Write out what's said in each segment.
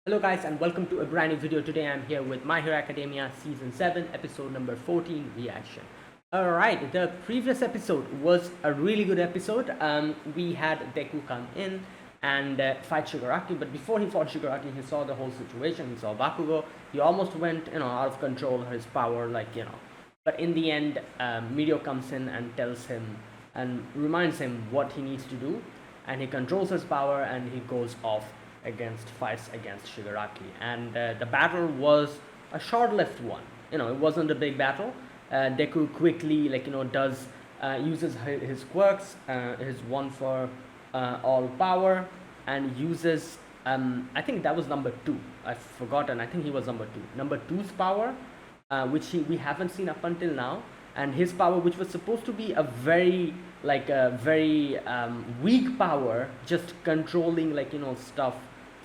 Hello guys and welcome to a brand new video. Today I'm here with My Hero Academia Season 7 episode number 14 reaction. Alright, the previous episode was a really good episode. We had Deku come in and fight Shigaraki, but before he fought Shigaraki he saw the whole situation. He saw Bakugo. He almost went out of control, his power, but in the end Mirio comes in and tells him and reminds him what he needs to do, and he controls his power and he goes off fights against Shigaraki. And the battle was a short-lived one. It wasn't a big battle. Deku quickly, does uses his quirks, his one for all power, and uses. I think that was number two. I've forgotten. I think he was number two. Number two's power, which we haven't seen up until now, and his power, which was supposed to be a very weak power, just controlling stuff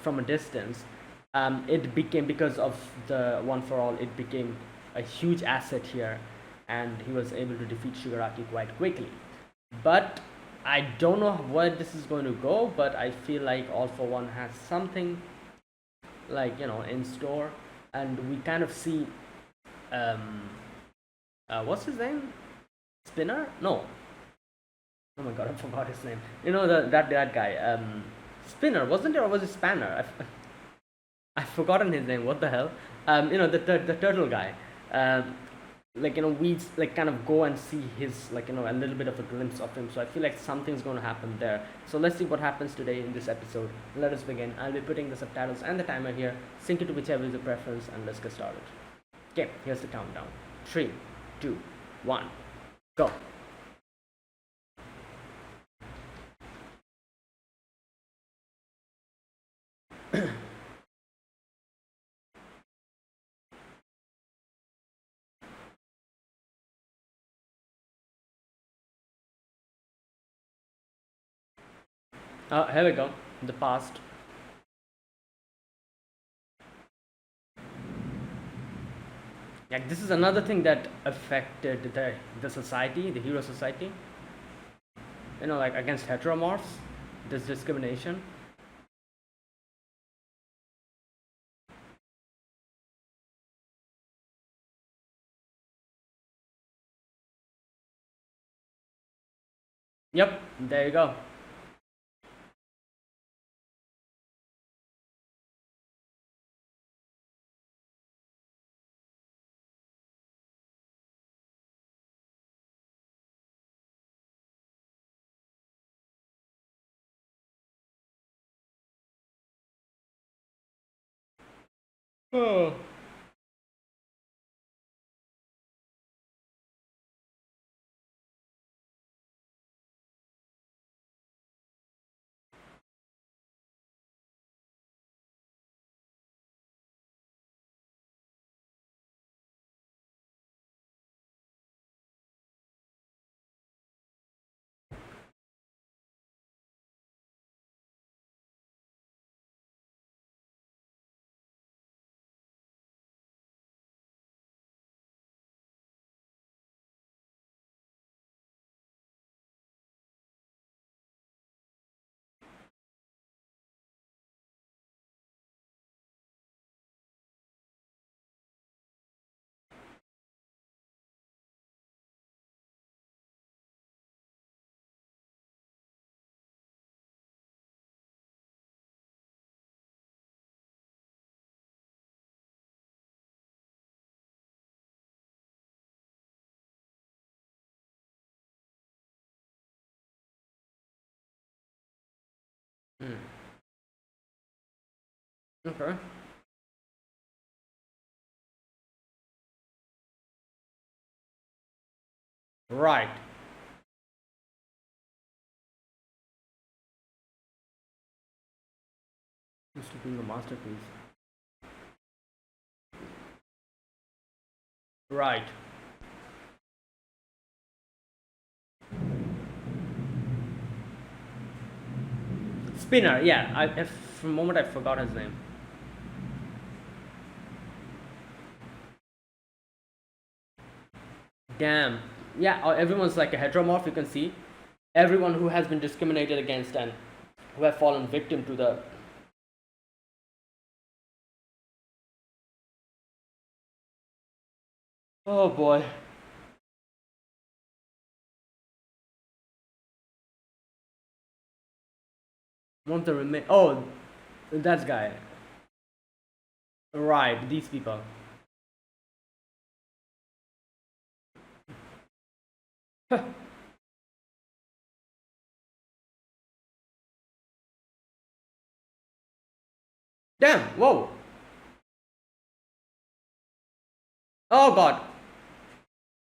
from a distance. It became, because of the one for all, it became a huge asset here, and he was able to defeat Shigaraki quite quickly. But I don't know where this is going to go, but I feel like All for One has something in store, and we kind of see what's his name? Spinner? No. Oh my god, I forgot his name. That guy. Spinner, wasn't it, or was it Spanner? I've forgotten his name. What the hell? The turtle guy. We kind of go and see his a little bit of a glimpse of him. So I feel like something's going to happen there. So let's see what happens today in this episode. Let us begin. I'll be putting the subtitles and the timer here. Sync it to whichever is your preference, and let's get started. Okay, here's the countdown. 3, 2, 1, go. Here we go. The past. Yeah, this is another thing that affected the society, the hero society. Against heteromorphs, this discrimination. Yep, there you go. Oh. Hmm. Okay. Right. Used to be a masterpiece. Right. Spinner, yeah. For a moment I forgot his name. Damn. Yeah, everyone's like a heteromorph, you can see. Everyone who has been discriminated against and who have fallen victim to the Oh boy. Want to remain? Oh, that guy. Right, these people. Damn! Whoa! Oh god!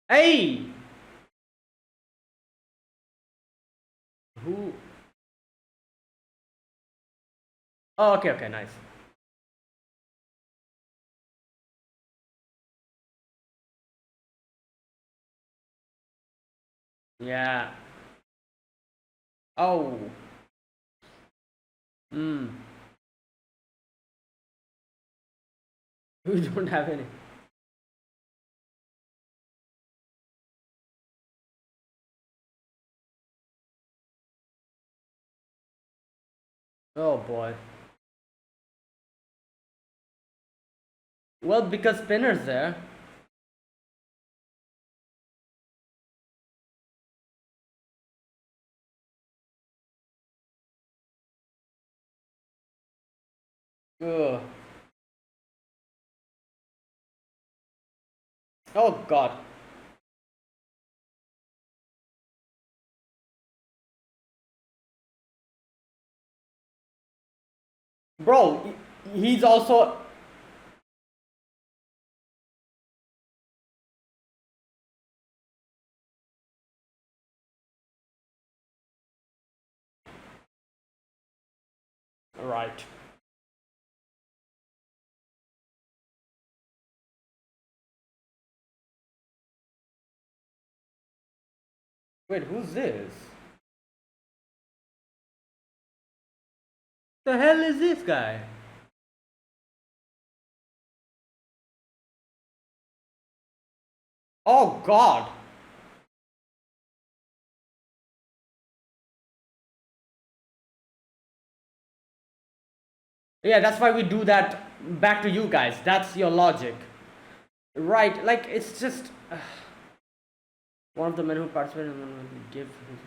Hey! Who? Oh, okay, okay, nice. Yeah. Oh. Hmm. We don't have any. Oh boy. Well, because Spinner's there. Ugh. Oh god. Bro, he's also. Right. Wait, who's this? The hell is this guy? Oh god. Yeah, that's why we do that back to you guys. That's your logic. Right, like it's just one of the men who participated in give his.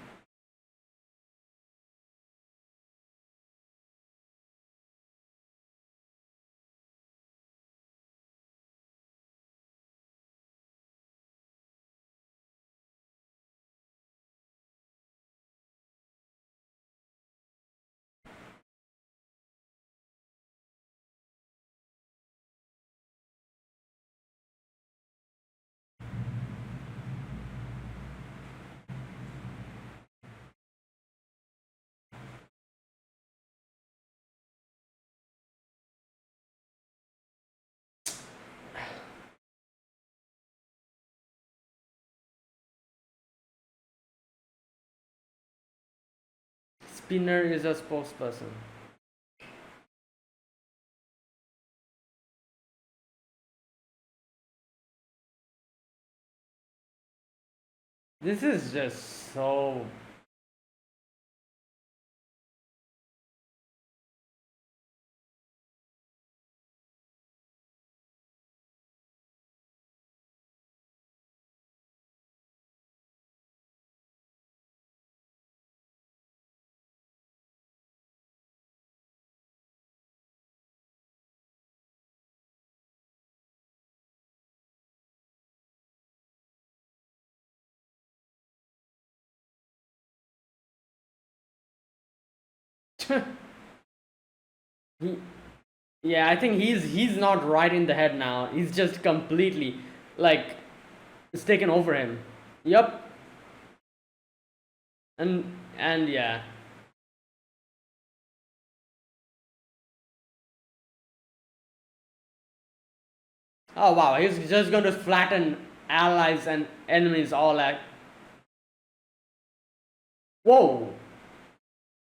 Spinner is a spokesperson. This is just so. he, yeah, I think he's not right in the head now. He's just completely like it's taken over him. Yup. And yeah. Oh wow, he's just going to flatten allies and enemies all like. Whoa.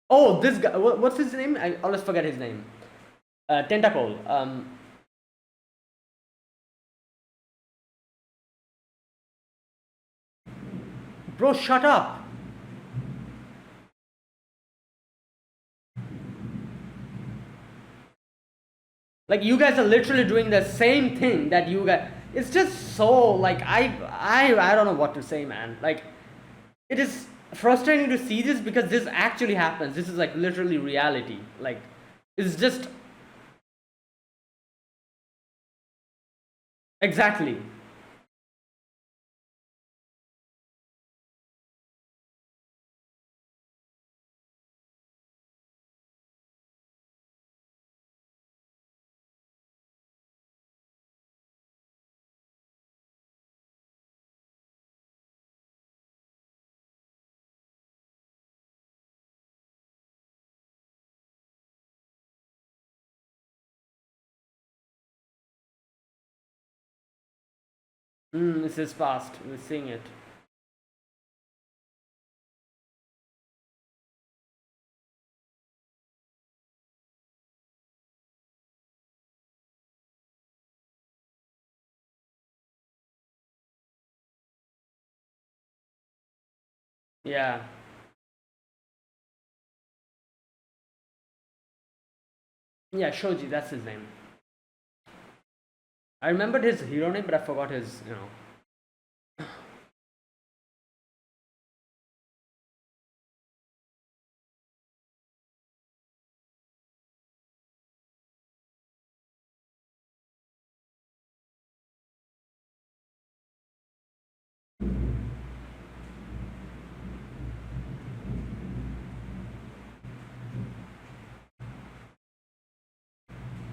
Oh, this guy. What's his name? I always forget his name. Tentacle. Bro, shut up. Like you guys are literally doing the same thing that you guys. it's just so like I don't know what to say, man. Like it is frustrating to see this because this actually happens. This is like literally reality. Like it's just exactly. This is fast. We're seeing it. Yeah. Yeah, Shoji, that's his name. I remembered his hero name, but I forgot his.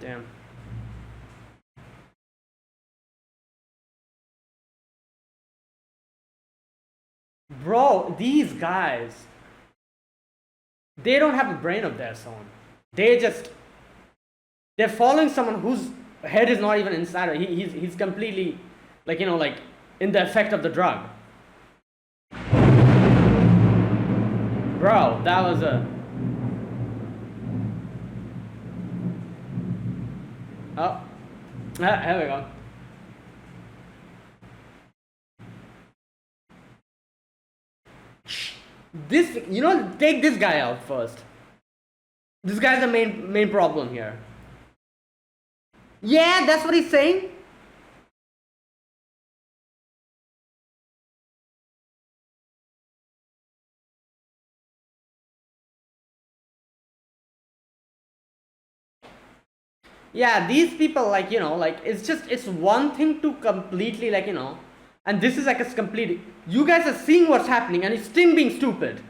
Damn. Bro, these guys, they don't have a brain of their own. They just they're following someone whose head is not even inside. He's completely like in the effect of the drug. Bro, that was a oh here we go. This take this guy out first. This guy's the main problem here. Yeah, that's what he's saying. Yeah, these people like it's one thing to completely and this is like a complete. You guys are seeing what's happening and it's still being stupid.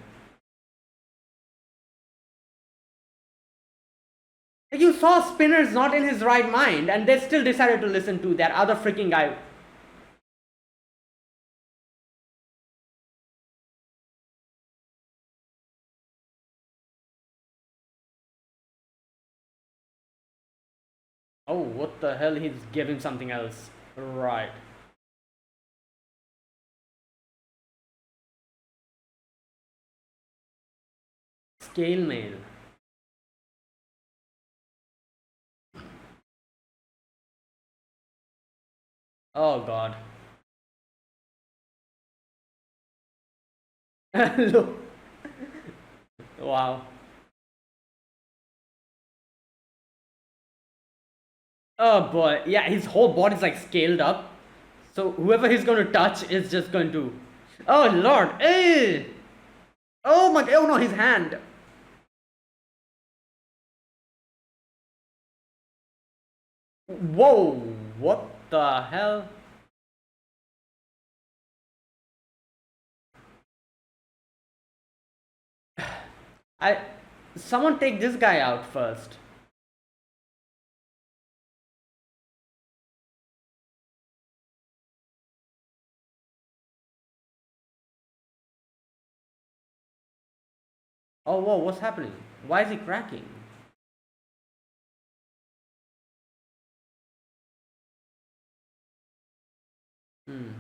Like you saw Spinner's not in his right mind and they still decided to listen to that other freaking guy. Oh, what the hell? He's giving something else. Right. Scale mail. Oh god. Look. Wow. Oh boy. Yeah, his whole body's like scaled up. So whoever he's going to touch is just going to. Oh lord. Hey. Oh my. Oh no, his hand. Whoa. What the hell? I. Someone take this guy out first. Oh whoa, what's happening? Why is he cracking? Hmm.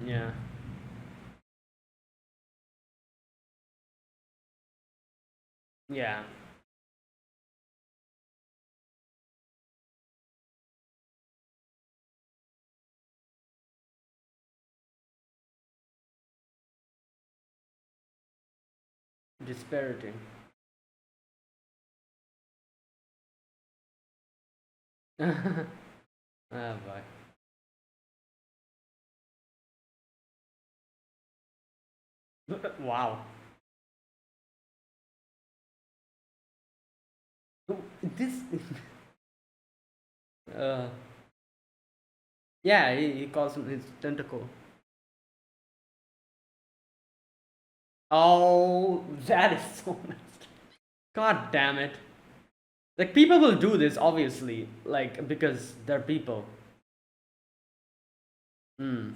Yeah. Yeah. Dispiriting. Oh boy. Wow. This. uh, yeah, he calls him his tentacle. Oh, that is so messed. God damn it. Like, people will do this, obviously, like, because they're people. Hmm.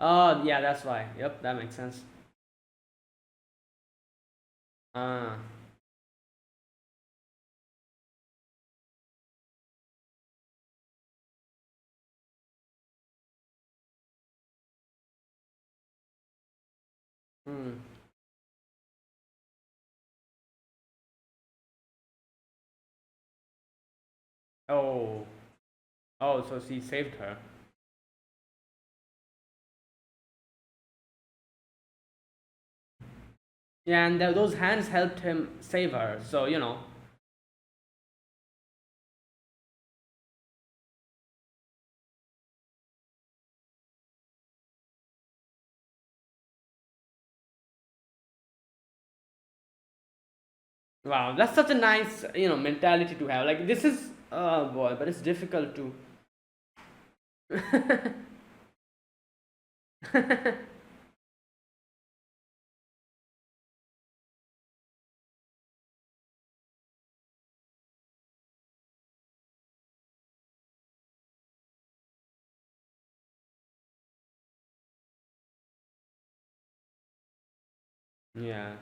Oh, yeah, that's why. Yep, that makes sense. Ah. Hmm. Oh. Oh, so she saved her. Yeah, and those hands helped him save her, so, you know. Wow, that's such a nice, mentality to have. Like, this is, oh boy, but it's difficult to. Yeah.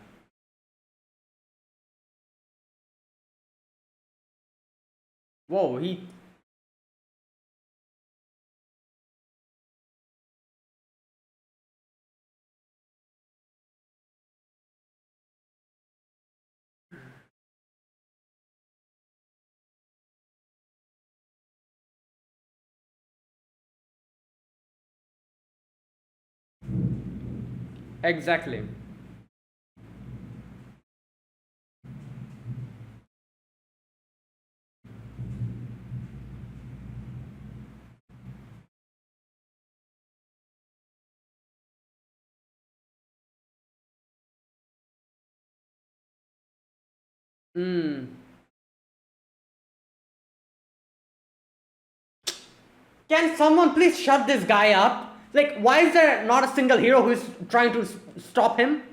Whoa, he. Exactly. Hmm. Can someone please shut this guy up? Like, why is there not a single hero who is trying to stop him?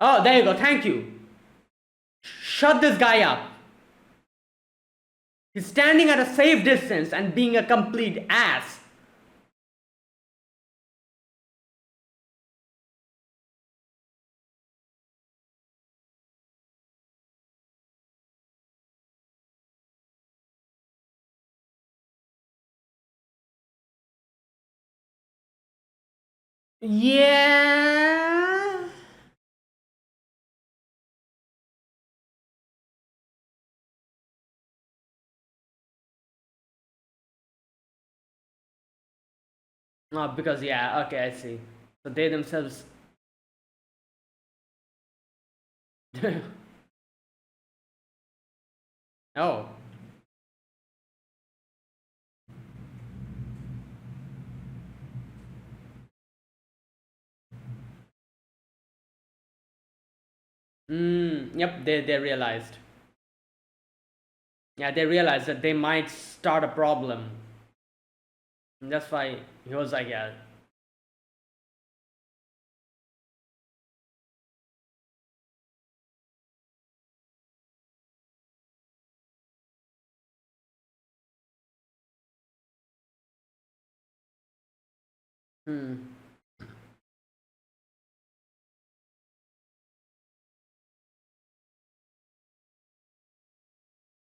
Oh, there you go. Thank you. Shut this guy up. He's standing at a safe distance and being a complete ass. Yeah. Oh, because, yeah, okay, I see. So they themselves. Oh. Yep, they realized. Yeah, they realized that they might start a problem. And that's why he was like, yeah. Hmm.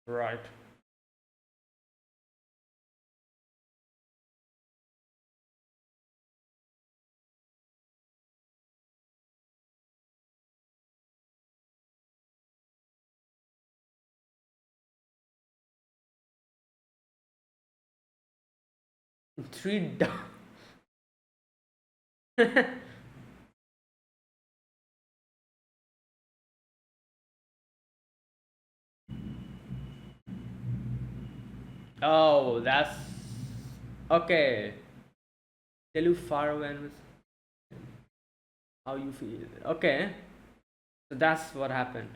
Right. Three down. Oh, that's okay. Tell you far away and how you feel. Okay, so that's what happened.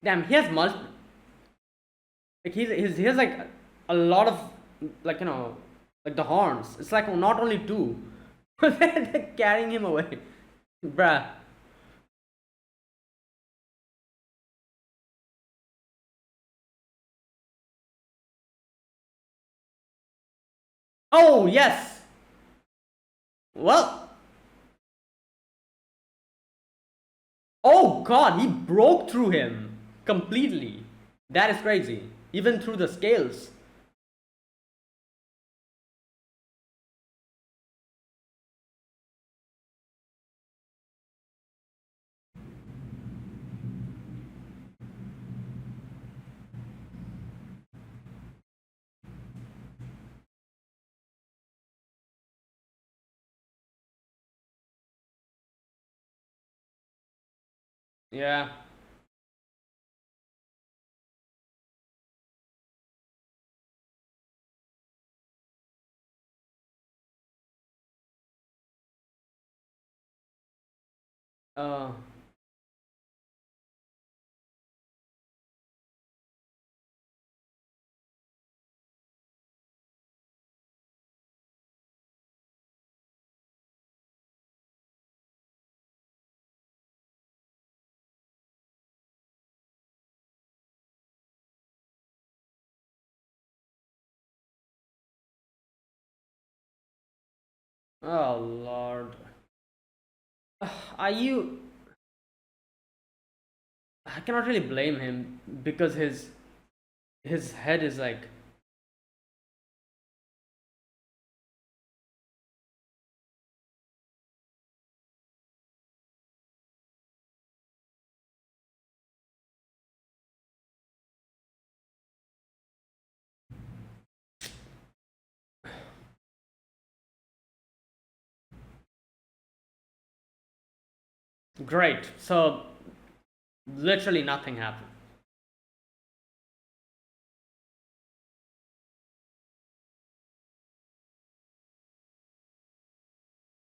Damn, he has multiple. Like he has like a lot of, like, like the horns. It's like not only two. They're carrying him away, bruh. Oh yes. Well. Oh god, he broke through him completely. That is crazy. Even through the scales. Yeah. Uh. Oh lord. Are you? I cannot really blame him because his head is like great. So literally nothing happened.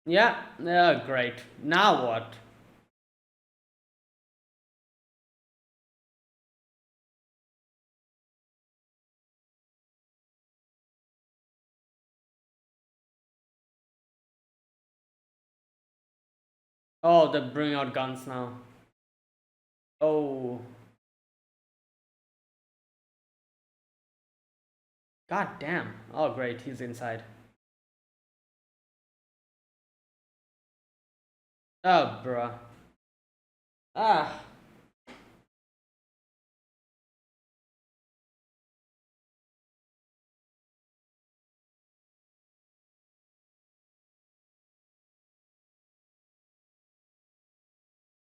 Yeah. Yeah. Great. Now what? Oh, they're bringing out guns now. Oh. God damn. Oh, great. He's inside. Oh, bruh. Ah.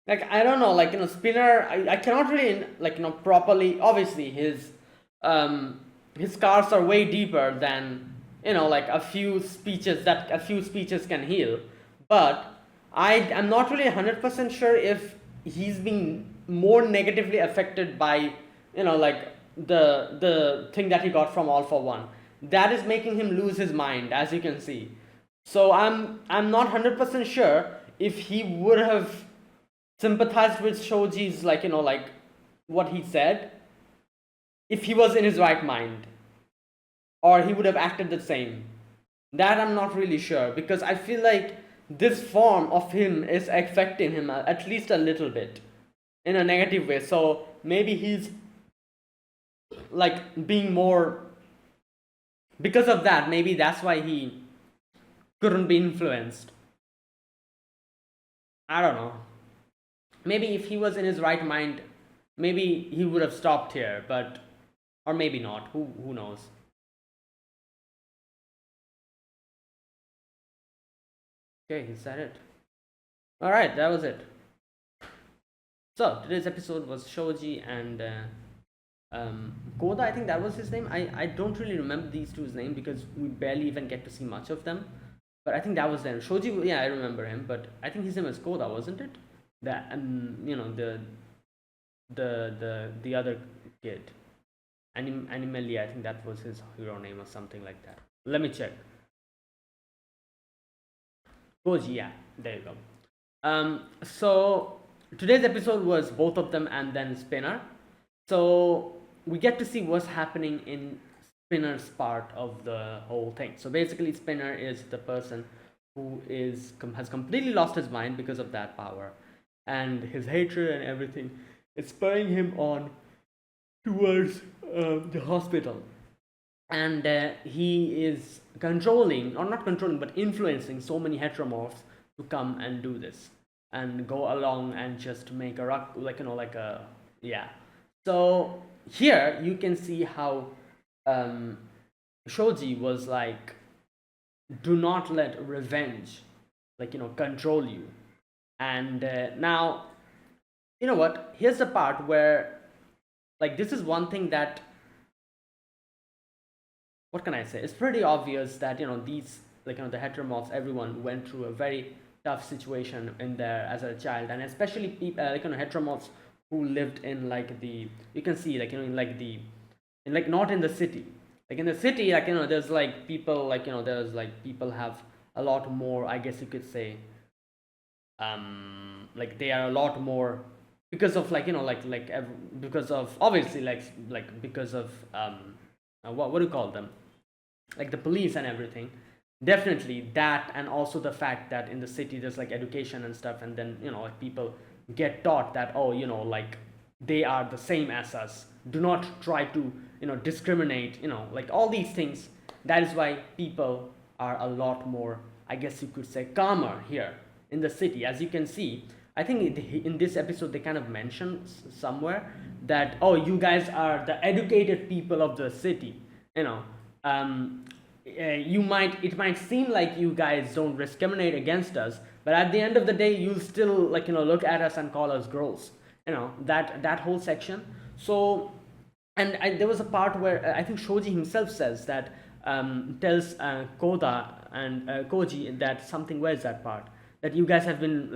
Like, I don't know. Like, Spinner. I cannot really, like, properly. Obviously, his scars are way deeper than, like a few speeches can heal. But I am not really 100% sure if he's being more negatively affected by, like the thing that he got from All for One. That is making him lose his mind, as you can see. So I'm not 100% sure if he would have sympathized with Shoji's, like, like what he said, if he was in his right mind, or he would have acted the same. That I'm not really sure, because I feel like this form of him is affecting him at least a little bit in a negative way. So maybe he's like being more, because of that, maybe that's why he couldn't be influenced. I don't know. Maybe if he was in his right mind, maybe he would have stopped here, but or maybe not. Who knows? Okay, he said it. All right, that was it. So today's episode was Shoji and Koda. I think that was his name. I don't really remember these two's name because we barely even get to see much of them. But I think that was them. Shoji, yeah, I remember him. But I think his name was Koda, wasn't it? That you know the other kid, Animeli. I think that was his hero name or something like that. Let me check. Koji, yeah, there you go. So today's episode was both of them and then Spinner. So we get to see what's happening in Spinner's part of the whole thing. So basically, Spinner is the person who has completely lost his mind because of that power, and his hatred and everything. It's spurring him on towards the hospital, and he is controlling, or not controlling, but influencing so many heteromorphs to come and do this and go along and just make a rock, like like a, yeah. So here you can see how Shoji was like, do not let revenge control you. And now, you know what, here's the part where, like, this is one thing that, what can I say, it's pretty obvious that these, the heteromorphs, everyone went through a very tough situation in there as a child, and especially people heteromorphs who lived in like the, you can see in like the, in like, not in the city, like in the city, there's like people, there's like people have a lot more, I guess you could say, like they are a lot more because of because of, obviously, because of what do you call them, like the police and everything, definitely that, and also the fact that in the city there's like education and stuff, and then like people get taught that, oh, like they are the same as us, do not try to discriminate, like all these things. That is why people are a lot more, I guess you could say, calmer here in the city. As you can see, I think in this episode they kind of mention somewhere that, oh, you guys are the educated people of the city, it might seem like you guys don't discriminate against us, but at the end of the day you'll still look at us and call us girls, that whole section. So, and there was a part where I think Shoji himself says that, tells Koda and Koji that something, where's that part, that you guys have been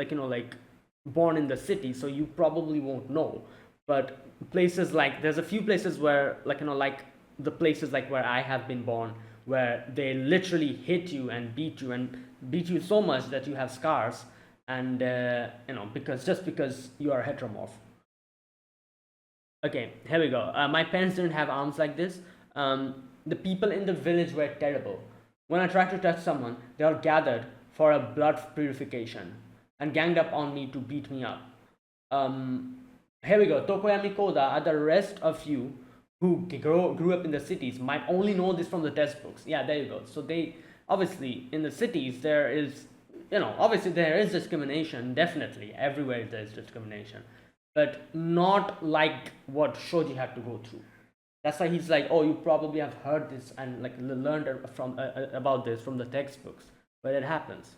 born in the city, so you probably won't know, but places like, there's a few places where like the places like where I have been born, where they literally hit you and beat you so much that you have scars, and because you are heteromorph. Okay, here we go. My parents didn't have arms like this. The people in the village were terrible. When I tried to touch someone, they all gathered for a blood purification and ganged up on me to beat me up. Here we go. Tokoyami Koda, the rest of you who grew up in the cities might only know this from the textbooks. Yeah, there you go. So they, obviously, in the cities there is, obviously there is discrimination, definitely everywhere there is discrimination, but not like what Shoji had to go through. That's why he's like, oh, you probably have heard this and like learned from about this from the textbooks, but it happens,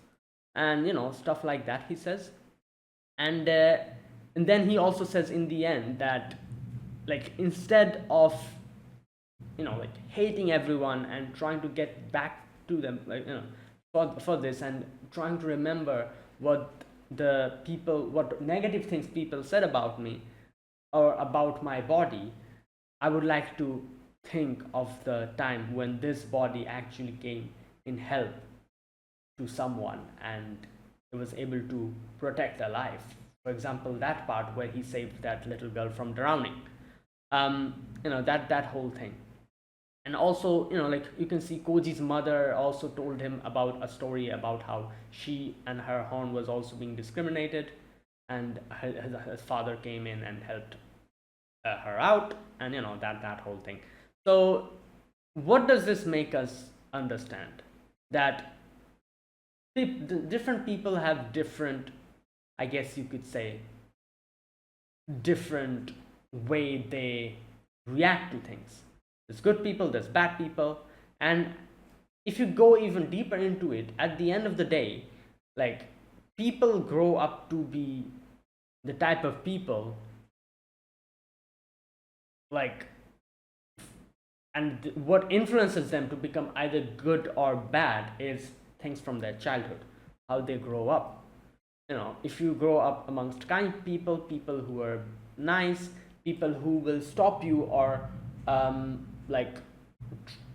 and stuff like that, he says. And then he also says in the end that, like, instead of hating everyone and trying to get back to them, for this, and trying to remember what negative things people said about me or about my body, I would like to think of the time when this body actually came in help to someone and it was able to protect their life. For example, that part where he saved that little girl from drowning, that whole thing. And also, like, you can see Koji's mother also told him about a story about how she and her horn was also being discriminated, and his father came in and helped her out, and that whole thing. So what does this make us understand? That different people have different, I guess you could say, different way they react to things. There's good people, there's bad people, and if you go even deeper into it, at the end of the day, like, people grow up to be the type of people, like, and what influences them to become either good or bad is things from their childhood, how they grow up. If you grow up amongst kind people, people who are nice, people who will stop you or like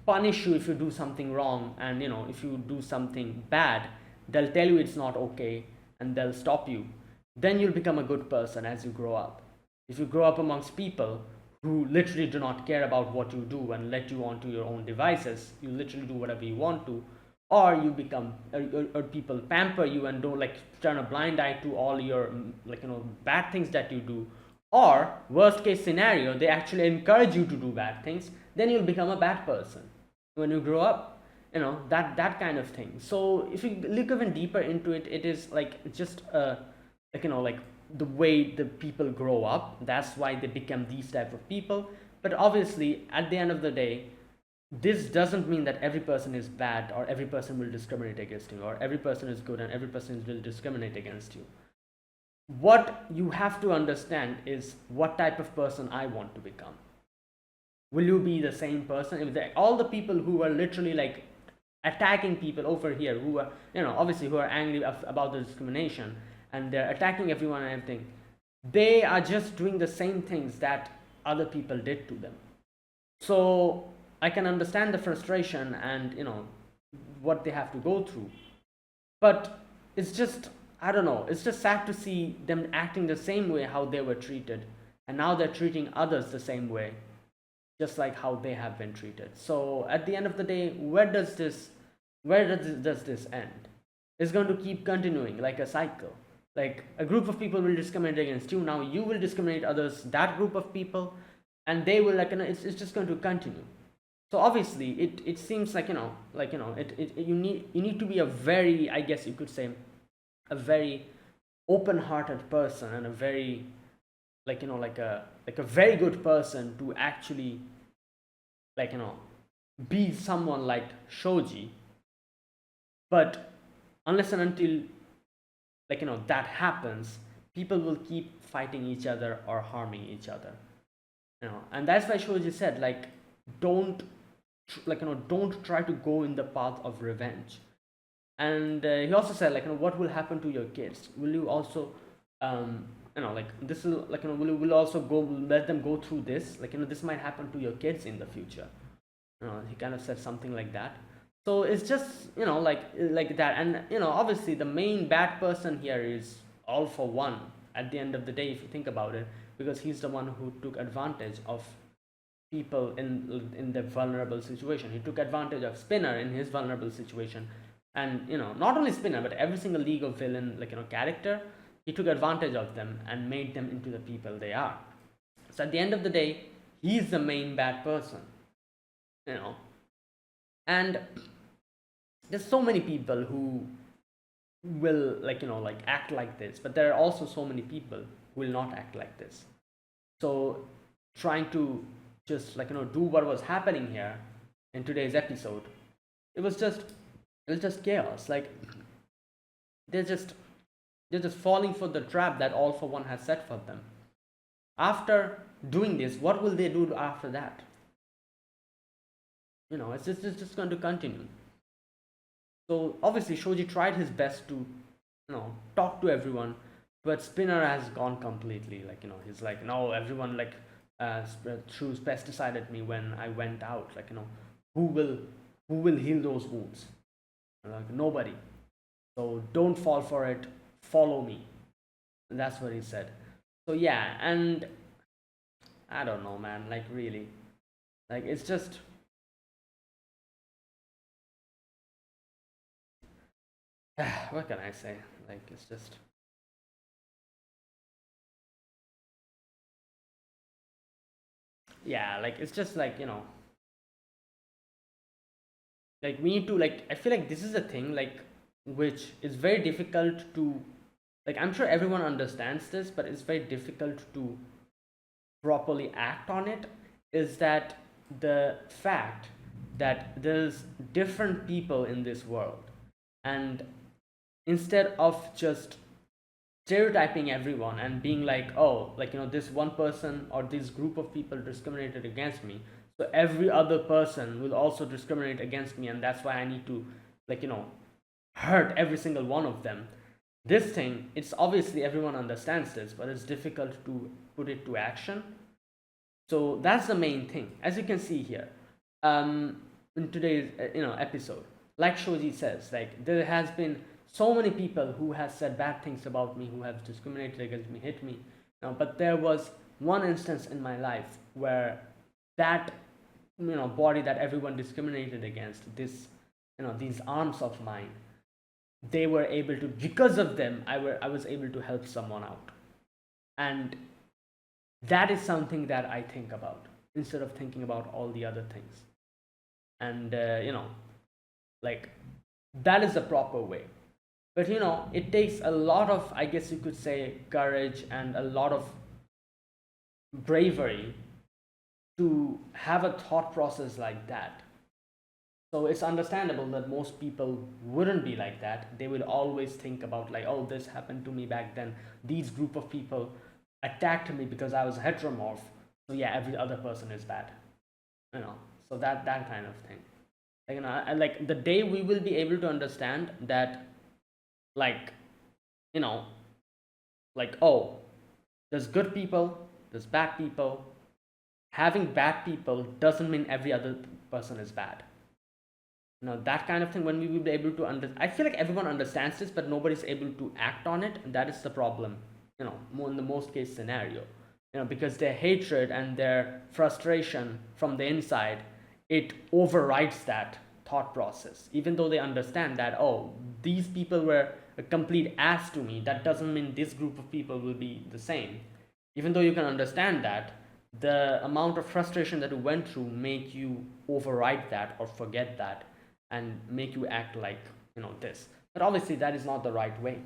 punish you if you do something wrong, and if you do something bad, they'll tell you it's not okay and they'll stop you, then you'll become a good person as you grow up. If you grow up amongst people who literally do not care about what you do and let you onto your own devices, you literally do whatever you want to, or you become or people pamper you and don't, like, turn a blind eye to all your, like, bad things that you do, or worst case scenario, they actually encourage you to do bad things, then you'll become a bad person when you grow up. That kind of thing. So if you look even deeper into it, it is like just like like the way the people grow up, that's why they become these type of people. But obviously at the end of the day, this doesn't mean that every person is bad or every person will discriminate against you, or every person is good and every person will discriminate against you. What you have to understand is what type of person I want to become. Will you be the same person? If all the people who are literally like attacking people over here, who are obviously who are angry about the discrimination, and they're attacking everyone and everything, they are just doing the same things that other people did to them. So I can understand the frustration and what they have to go through, but it's just, I don't know, it's just sad to see them acting the same way how they were treated, and now they're treating others the same way, just like how they have been treated. So at the end of the day, where does this end? It's going to keep continuing like a cycle. Like, a group of people will discriminate against you, now you will discriminate others, that group of people, and they will, like, it's just going to continue. So obviously it seems like you need to be a very, I guess you could say, a very open-hearted person, and a very, like a very good person to actually, like, be someone like Shoji. But unless and until, like, that happens, people will keep fighting each other or harming each other. And that's why Shoji said, like, don't don't try to go in the path of revenge. And he also said, like, what will happen to your kids? Will you also like, this will, like, will also go, let them go through this, like, this might happen to your kids in the future. He kind of said something like that. So it's just, like that. And obviously the main bad person here is All For One at the end of the day, if you think about it, because he's the one who took advantage of people in the vulnerable situation. He took advantage of Spinner in his vulnerable situation, and not only Spinner but every single League of Villain, like, character, he took advantage of them and made them into the people they are. So at the end of the day, he's the main bad person. And there's so many people who will, like, act like this, but there are also so many people who will not act like this. So trying to just, like, do what was happening here in today's episode, it was just chaos. Like, they're just falling for the trap that All For One has set for them. After doing this, what will they do after that? It's just going to continue. So obviously Shoji tried his best to talk to everyone, but Spinner has gone completely, like, he's like, no, everyone, like, threw pesticide at me when I went out, like, who will heal those wounds? Like, nobody. So don't fall for it, follow me. And that's what he said. So yeah, and I don't know, man, like, really, like, it's just, what can I say? Like, it's just, yeah, like, it's just like, like, we need to, like, I feel like this is a thing, like, which is very difficult to, like, I'm sure everyone understands this, but it's very difficult to properly act on it is that the fact that there's different people in this world, and instead of just stereotyping everyone and being like, oh, like, this one person or this group of people discriminated against me, so every other person will also discriminate against me, and that's why I need to, like, hurt every single one of them. This thing, it's obviously everyone understands this, but it's difficult to put it to action. So that's the main thing, as you can see here, in today's episode. Like Shoji says, like, there has been so many people who has said bad things about me, who have discriminated against me, hit me. But there was one instance in my life where that body that everyone discriminated against, this these arms of mine, they were able to, because of them, I was able to help someone out. And that is something that I think about instead of thinking about all the other things. And like, that is the proper way. But it takes a lot of, I guess you could say, courage and a lot of bravery to have a thought process like that. So it's understandable that most people wouldn't be like that. They will always think about, like, oh, this happened to me back then, these group of people attacked me because I was heteromorph, so yeah, every other person is bad. So that kind of thing. Like, like, the day we will be able to understand that, like, like, oh, there's good people, there's bad people. Having bad people doesn't mean every other person is bad. That kind of thing, when we will be able to I feel like everyone understands this, but nobody's able to act on it, and that is the problem, in the most case scenario. Because their hatred and their frustration from the inside, it overrides that thought process. Even though they understand that, oh, these people were a complete ass to me, that doesn't mean this group of people will be the same. Even though you can understand that, the amount of frustration that you went through make you override that or forget that and make you act like this. But obviously that is not the right way.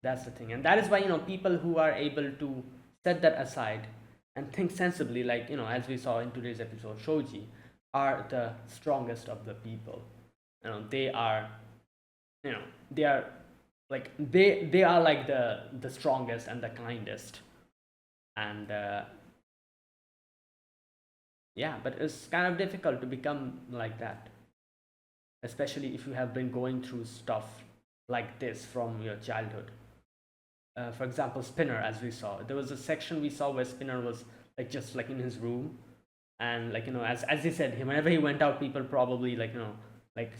That's the thing. And that is why people who are able to set that aside and think sensibly, like, as we saw in today's episode, Shoji, are the strongest of the people. They are they are like, they are like the strongest and the kindest. And yeah, but it's kind of difficult to become like that, especially if you have been going through stuff like this from your childhood. For example, Spinner, as we saw, there was a section we saw where Spinner was, like, just like in his room, and, like, as he said, whenever he went out, people probably, like, like,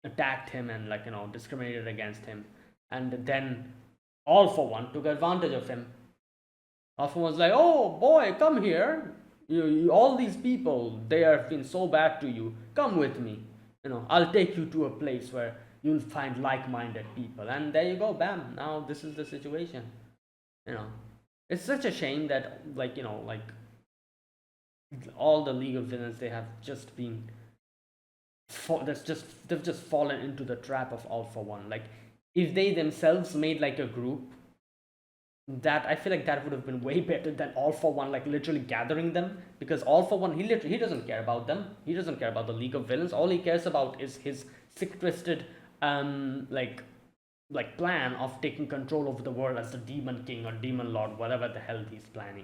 attacked him and, like, discriminated against him. And then All For One took advantage of him. All For One was like, oh boy, come here, all these people, they have been so bad to you, come with me, I'll take you to a place where you'll find like-minded people. And there you go, bam, now this is the situation. It's such a shame that, like, like, all the League of Villains, they have just been they've just fallen into the trap of All For One. Like, if they themselves made, like, a group, that I feel like that would have been way better than All For One, like, literally gathering them. Because All For One, he doesn't care about them, he doesn't care about the League of Villains. All he cares about is his sick, twisted like plan of taking control over the world as the Demon King or Demon Lord, whatever the hell he's planning.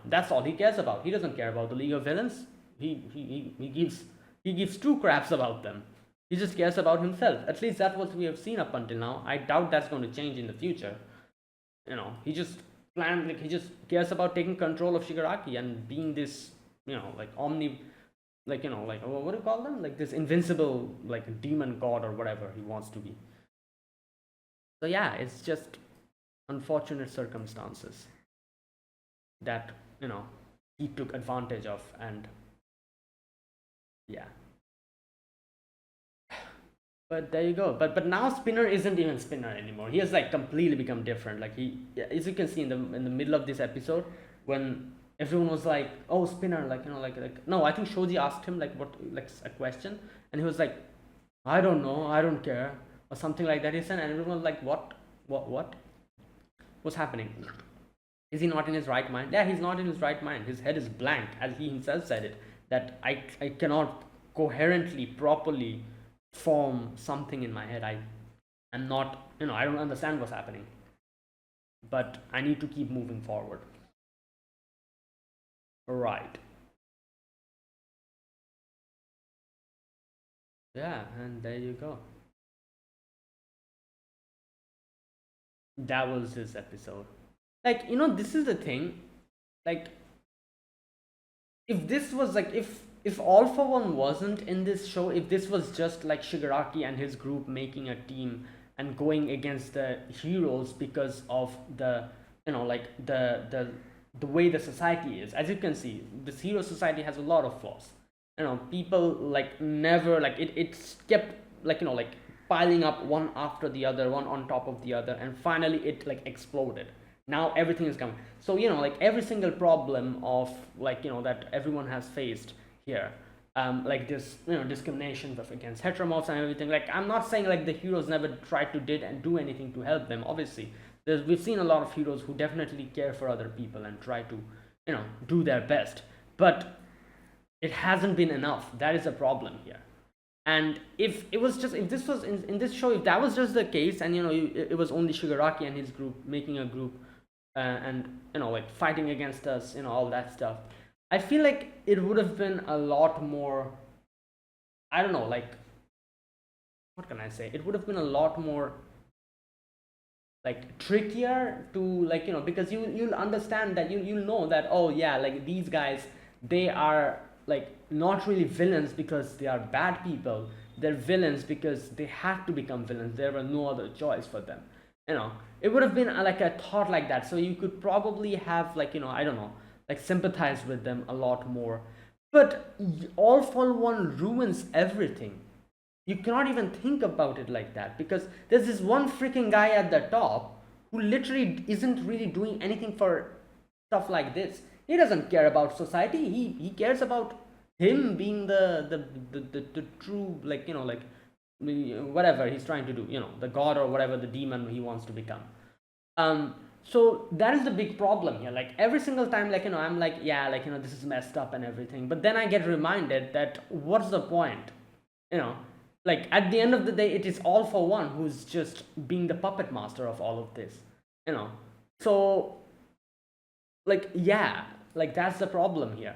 That's all he cares about. He doesn't care about the League of Villains. He gives two craps about them. He just cares about himself. At least that's what we have seen up until now. I doubt that's going to change in the future. He just he just cares about taking control of Shigaraki and being this, like, like, like, what do you call them? Like, this invincible, like, demon god or whatever he wants to be. So yeah, it's just unfortunate circumstances that, he took advantage of. And yeah, but there you go. But now Spinner isn't even Spinner anymore. He has, like, completely become different. Like, as you can see in the middle of this episode, when everyone was like, oh, Spinner, like, like, no, I think Shoji asked him, like, what, like, a question, and he was like, I don't know, I don't care, or something like that he said. And everyone was like, what what's happening? Is he not in his right mind? Yeah, he's not in his right mind. His head is blank, as he himself said it, that I cannot coherently, properly form something in my head. I am not, I don't understand what's happening. But I need to keep moving forward. Right. Yeah, and there you go. That was his episode. Like, this is the thing. Like, if this was like, if All For One wasn't in this show, if this was just like Shigaraki and his group making a team and going against the heroes because of the, like the way the society is. As you can see, this hero society has a lot of flaws. People like never like it's kept like like piling up one after the other, one on top of the other, and finally it like exploded. Now everything is coming. So like every single problem of like that everyone has faced here, like this discrimination against heteromorphs and everything. Like, I'm not saying like the heroes never tried to did and do anything to help them. Obviously, we've seen a lot of heroes who definitely care for other people and try to do their best, but it hasn't been enough. That is a problem here. And if this was in this show, if that was just the case, and it was only Shigaraki and his group making a group, and like fighting against us, all that stuff, I feel like it would have been a lot more, I don't know, like, what can I say, it would have been a lot more like trickier to like because you'll understand that you'll know that, oh yeah, like these guys, they are like not really villains because they are bad people. They're villains because they had to become villains. There were no other choice for them. It would have been like a thought like that, so you could probably have like I don't know, like sympathize with them a lot more. But All For One ruins everything. You cannot even think about it like that, because there's this one freaking guy at the top who literally isn't really doing anything for stuff like this. He doesn't care about society. He cares about him being the true, like like whatever he's trying to do, the god or whatever, the demon he wants to become. So that is the big problem here. Like every single time, like I'm like, yeah, like this is messed up and everything, but then I get reminded that what's the point, like at the end of the day, it is All For One who's just being the puppet master of all of this, so like, yeah, like that's the problem here.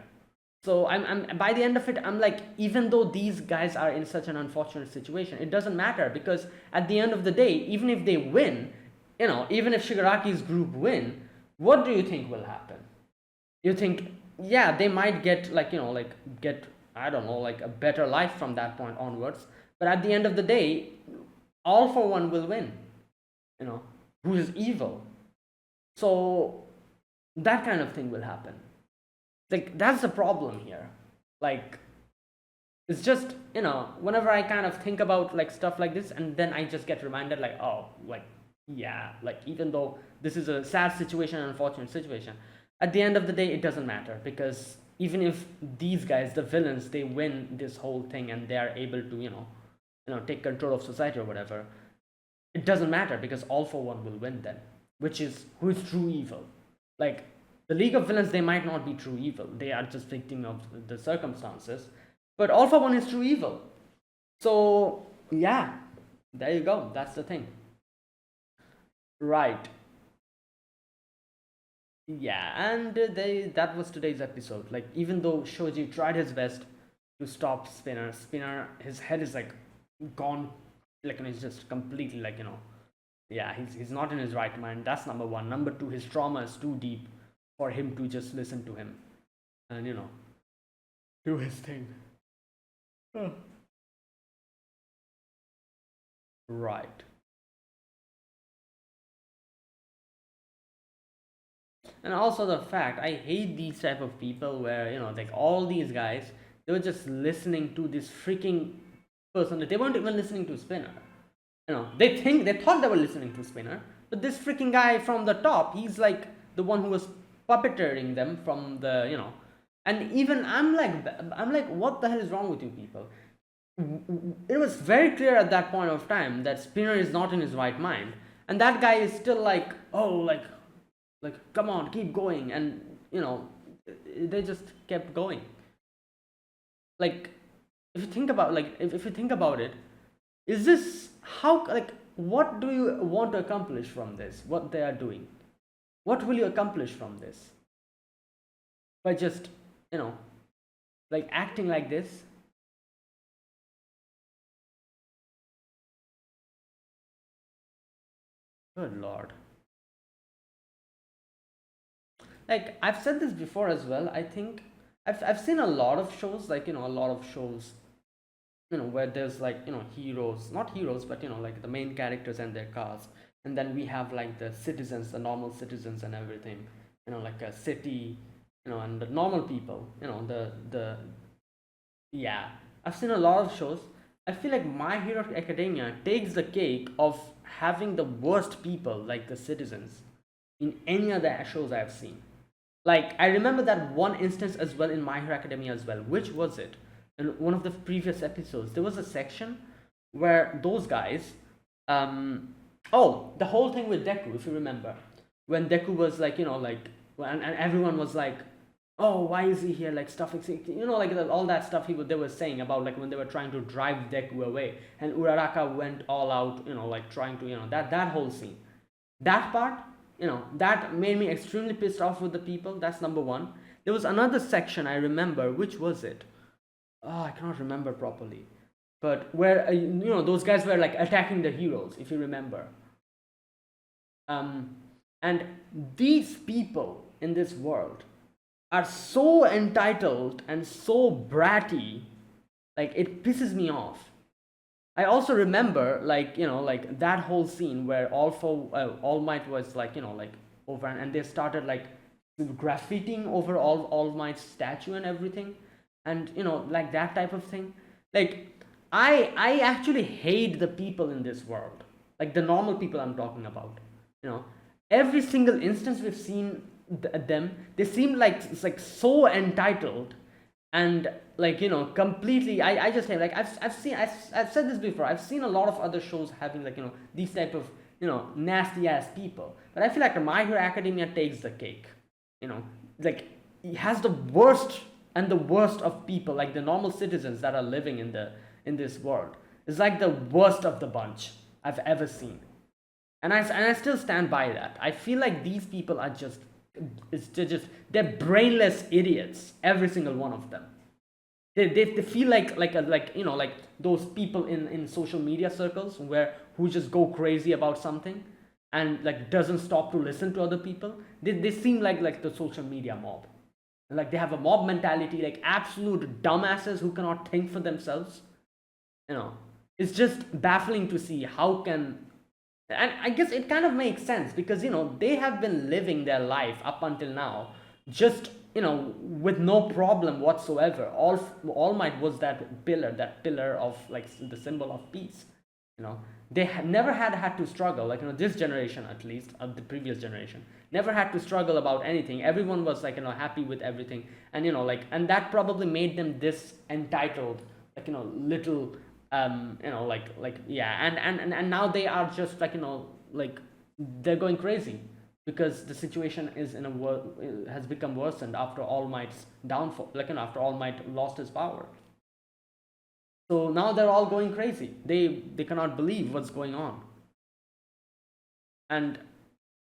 So I'm by the end of it, I'm like, even though these guys are in such an unfortunate situation, it doesn't matter, because at the end of the day, even if they win, even if Shigaraki's group win, what do you think will happen? You think, yeah, they might get like like get, I don't know, like a better life from that point onwards, but at the end of the day, All For One will win, who is evil. So that kind of thing will happen. Like that's the problem here. Like, it's just whenever I kind of think about like stuff like this, and then I just get reminded like, oh, like, yeah, like even though this is a sad situation, an unfortunate situation, at the end of the day it doesn't matter, because even if these guys, the villains, they win this whole thing and they are able to take control of society or whatever, it doesn't matter, because All For One will win then, which is who is true evil. Like, the League of Villains, they might not be true evil. They are just victim of the circumstances. But All For One is true evil. So, yeah, there you go. That's the thing. Right. Yeah, and that was today's episode. Like, even though Shoji tried his best to stop Spinner, his head is like gone. Like, he's just completely like, yeah, he's not in his right mind. That's number one. Number two, his trauma is too deep for him to just listen to him and do his thing. Oh. Right. And also the fact, I hate these type of people where like all these guys, they were just listening to this freaking person. They weren't even listening to Spinner. They thought they were listening to Spinner, but this freaking guy from the top, he's like the one who was puppeteering them from the and even I'm like, what the hell is wrong with you people? It was very clear at that point of time that Spinner is not in his right mind, and that guy is still like, oh, like, like, come on, keep going. And they just kept going. Like, if you think about it, is this how, like, what do you want to accomplish from this, what they are doing? What will you accomplish from this by just, you know like, acting like this? Good lord. Like, I've said this before as well. I think I've seen a lot of shows, like, a lot of shows, where there's, like, heroes, not heroes, but, like, the main characters and their cast. And then we have, like, the citizens, the normal citizens and everything, like a city, and the normal people, the yeah. I've seen a lot of shows. I feel like My Hero Academia takes the cake of having the worst people, like the citizens, in any other shows I've seen. Like, I remember that one instance as well in My Hero Academia as well. Which was it? In one of the previous episodes, there was a section where those guys, oh, the whole thing with Deku, if you remember, when Deku was like, and everyone was like, oh, why is he here? Like, stuff, like all that stuff they were saying about, like, when they were trying to drive Deku away, and Uraraka went all out, like, trying to, that whole scene, that part, that made me extremely pissed off with the people. That's number one. There was another section I remember. Which was it? Oh, I cannot remember properly. But where, those guys were, like, attacking the heroes, if you remember. And these people in this world are so entitled and so bratty, like, it pisses me off. I also remember, like, like, that whole scene where All Might was, like, like, over, and they started, like, graffitiing over All Might's statue and everything, and, like, that type of thing. Like, I actually hate the people in this world, like, the normal people I'm talking about. Every single instance we've seen them, they seem like, it's like, so entitled, and, like, completely, I just say, like, I've said this before. I've seen a lot of other shows having, like, these type of, nasty ass people, but I feel like My Hero Academia takes the cake. Like, it has the worst and the worst of people, like the normal citizens that are living in this world. It's like the worst of the bunch I've ever seen. And I still stand by that. I feel like these people are just, they're brainless idiots, every single one of them. They feel like those people in social media circles who just go crazy about something, and, like, doesn't stop to listen to other people. They seem like the social media mob. Like, they have a mob mentality, like absolute dumbasses who cannot think for themselves. It's just baffling to see how can. And I guess it kind of makes sense, because, they have been living their life up until now, just, with no problem whatsoever. All Might was that pillar of, like, the symbol of peace. They never had to struggle, like, this generation, at least, of the previous generation, never had to struggle about anything. Everyone was, like, happy with everything. And, like, and that probably made them this entitled, like, little, like, yeah. And now they are just, like, like, they're going crazy, because the situation is has become worsened after All Might's downfall, like, after All Might lost his power. So now they're all going crazy. They cannot believe what's going on. And,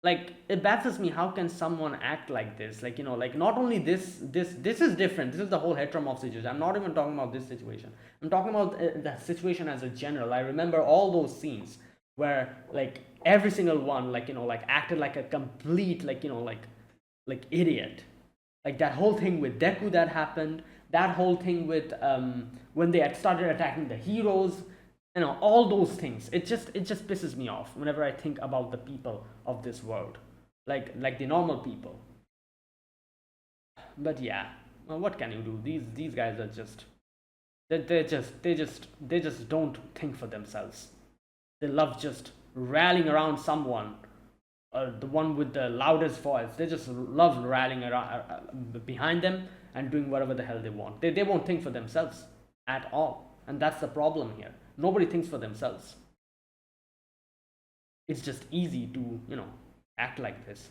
like, it baffles me, how can someone act like this? Like, like, not only this is different. This is the whole heteromorph situation. I'm not even talking about this situation. I'm talking about the situation as a general. I remember all those scenes where, like, every single one, like, like, acted like a complete, like, like idiot. Like, that whole thing with Deku that happened, that whole thing with, when they had started attacking the heroes, all those things. It just pisses me off whenever I think about the people of this world, like the normal people. But yeah, well, what can you do? These guys are just, they just don't think for themselves. They love just rallying around someone, the one with the loudest voice. They just love rallying around, behind them, and doing whatever the hell they want. They won't think for themselves at all, and that's the problem here. Nobody thinks for themselves. It's just easy to, act like this.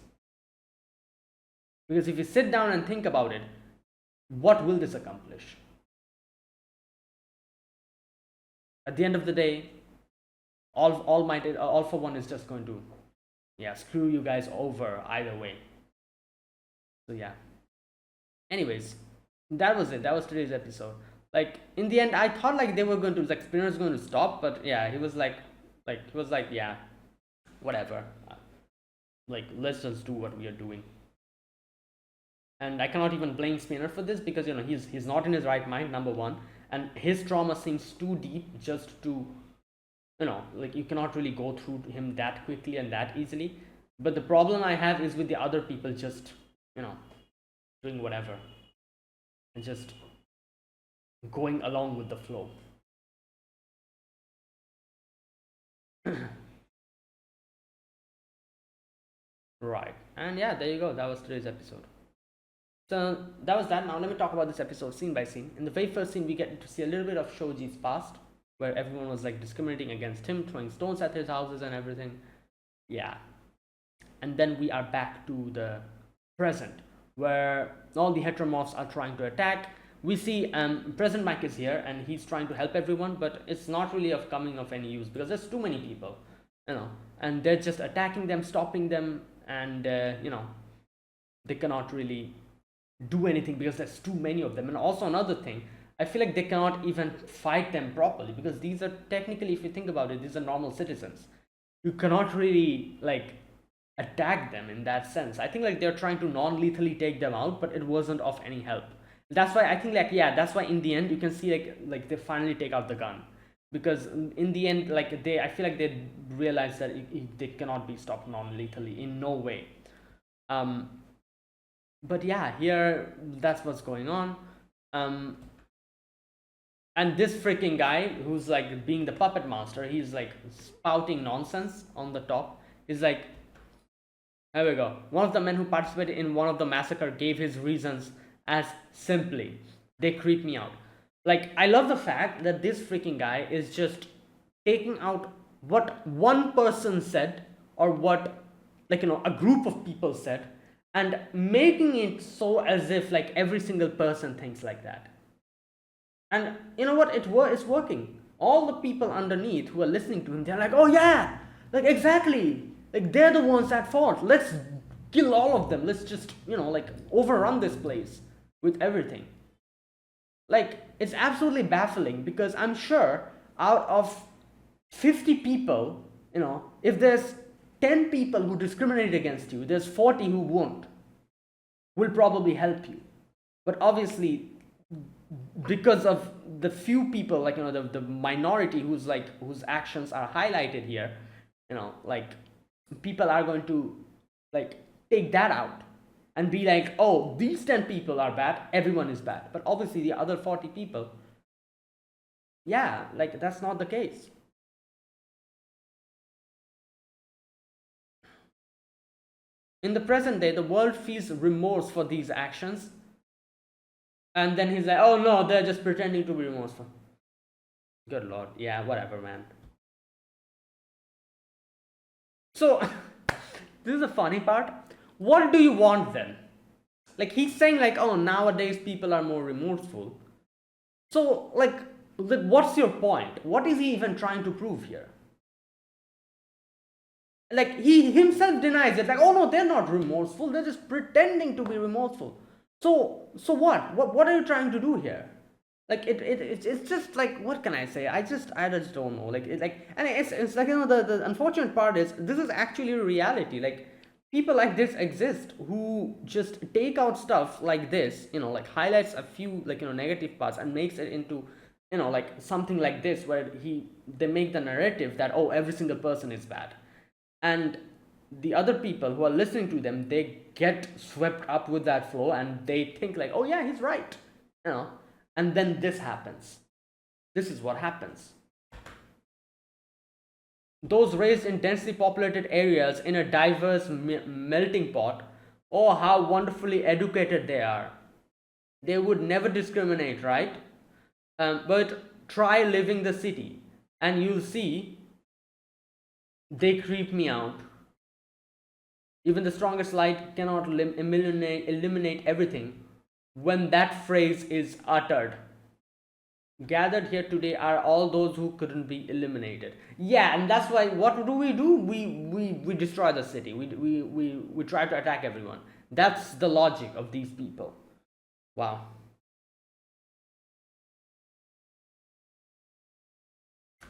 Because if you sit down and think about it, what will this accomplish? At the end of the day, all for one is just going to, yeah, screw you guys over either way. So yeah. Anyways, that was it. That was today's episode. Like in the end, I thought like they were going to, like Spinner was going to stop, but yeah, he was like yeah, whatever. Like let's just do what we are doing. And I cannot even blame Spinner for this because he's not in his right mind, number one, and his trauma seems too deep just to, like you cannot really go through him that quickly and that easily. But the problem I have is with the other people just, doing whatever and just going along with the flow. Right. And yeah, there you go. That was today's episode. So that was that. Now let me talk about this episode scene by scene. In the very first scene, we get to see a little bit of Shoji's past, where everyone was like discriminating against him, throwing stones at his houses and everything. Yeah. And then we are back to the present, where all the heteromorphs are trying to attack. We see President Mike is here and he's trying to help everyone, but it's not really coming of any use because there's too many people, and they're just attacking them, stopping them, and they cannot really do anything because there's too many of them. And also another thing, I feel like they cannot even fight them properly because these are technically, if you think about it, these are normal citizens. You cannot really like attack them in that sense. I think like they're trying to non-lethally take them out, but it wasn't of any help. That's why I think like, yeah, that's why in the end you can see like they finally take out the gun, because in the end, like I feel like they realize that they cannot be stopped non-lethally in no way. But yeah, here that's what's going on. And this freaking guy who's like being the puppet master, he's like spouting nonsense on the top. He's like, here we go. One of the men who participated in one of the massacre gave his reasons as simply, they creep me out. Like, I love the fact that this freaking guy is just taking out what one person said, or what, like, a group of people said, and making it so as if like every single person thinks like that. And you know what, it's working. All the people underneath who are listening to him, they're like, oh yeah, like exactly, like they're the ones at fault, let's kill all of them, let's just like overrun this place with everything. Like, it's absolutely baffling because I'm sure out of 50 people, if there's 10 people who discriminate against you, there's 40 who will probably help you. But obviously, because of the few people, like the minority whose actions are highlighted here, like people are going to like take that out and be like, oh, these 10 people are bad, everyone is bad. But obviously the other 40 people, yeah, like that's not the case. In the present day, the world feels remorse for these actions. And then he's like, oh no, they're just pretending to be remorseful. Good lord. Yeah, whatever, man. So, this is the funny part. What do you want then? Like, he's saying like, oh, nowadays people are more remorseful. So, like, what's your point? What is he even trying to prove here? Like, he himself denies it. Like, oh no, they're not remorseful. They're just pretending to be remorseful. So what are you trying to do here? Like it's just like, what can I say? I just don't know. Like and it's like, the unfortunate part is this is actually a reality. Like, people like this exist who just take out stuff like this, like highlights a few like negative parts and makes it into like something like this, where they make the narrative that, oh, every single person is bad, and the other people who are listening to them, they get swept up with that flow and they think like, oh yeah, he's right, and then this happens. This is what happens. Those raised in densely populated areas in a diverse melting pot, oh, how wonderfully educated they are. They would never discriminate, right? But try living the city and you'll see they creep me out. Even the strongest light cannot eliminate everything when that phrase is uttered. Gathered here today are all those who couldn't be eliminated. Yeah, and that's why what do? We destroy the city. We try to attack everyone. That's the logic of these people. Wow.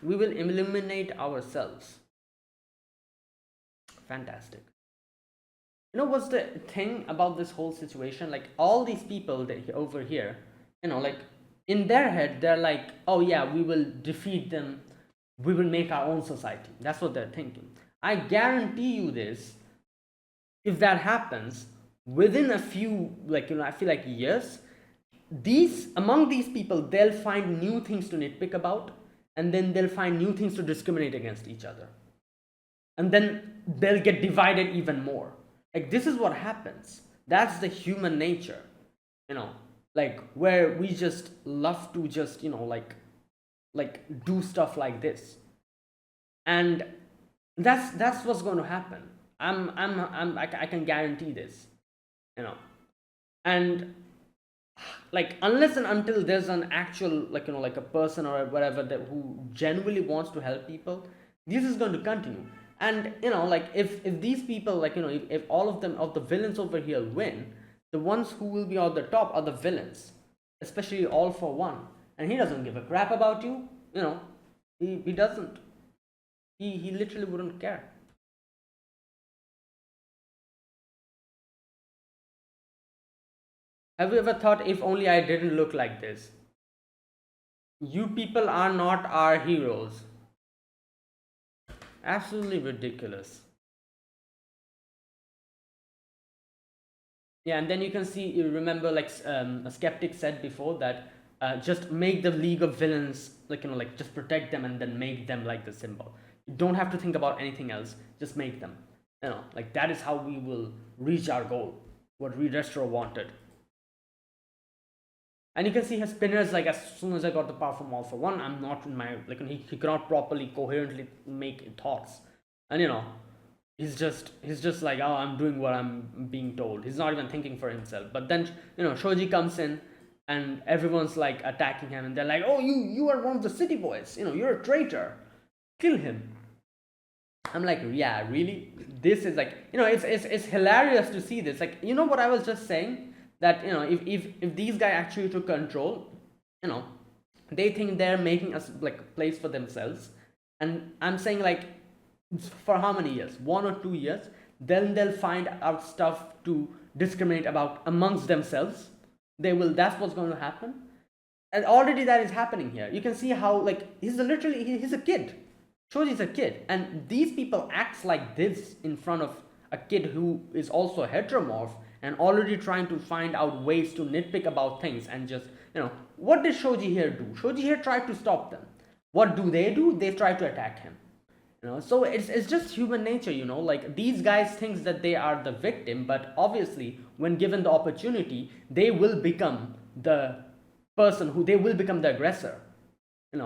We will eliminate ourselves. Fantastic. You know what's the thing about this whole situation? Like all these people that over here, like in their head they're like, oh yeah, we will defeat them, we will make our own society. That's what they're thinking. I guarantee you this, if that happens within a few, I feel like years, among these people, they'll find new things to nitpick about, and then they'll find new things to discriminate against each other, and then they'll get divided even more. Like this is what happens. That's the human nature, like where we just love to just do stuff like this, and that's what's going to happen. I can guarantee this, and like unless and until there's an actual like a person or whatever that who genuinely wants to help people, this is going to continue. And like if these people if all of them of the villains over here win, the ones who will be on the top are the villains, especially All For One, and he doesn't give a crap about you. He doesn't. He literally wouldn't care. Have you ever thought, if only I didn't look like this? You people are not our heroes. Absolutely ridiculous. Yeah, and then you can see, you remember, like a skeptic said before that just make the League of Villains, just protect them and then make them like the symbol. You don't have to think about anything else. Just make them. Like that is how we will reach our goal. What Reed Restro wanted. And you can see his spinners, like as soon as I got the power from All For One, I'm not in my he cannot properly coherently make thoughts, and he's just like, oh, I'm doing what I'm being told. He's not even thinking for himself. But then Shoji comes in and everyone's like attacking him, and they're like, oh, you are one of the city boys, you're a traitor, kill him. I'm like, yeah, really? This is like, it's hilarious to see this. Like, what I was just saying, that if these guys actually took control, they think they're making us like a place for themselves. And I'm saying, like, for how many years? 1 or 2 years, then they'll find out stuff to discriminate about amongst themselves. That's what's going to happen. And already that is happening here. You can see how, like, he's a kid. Shoji's a kid, and these people acts like this in front of a kid who is also a heteromorph and already trying to find out ways to nitpick about things. And just, what did Shoji here do? Shoji here tried to stop them. What do? They try to attack him. So it's just human nature, like these guys think that they are the victim, but obviously when given the opportunity, they will become the person they will become the aggressor,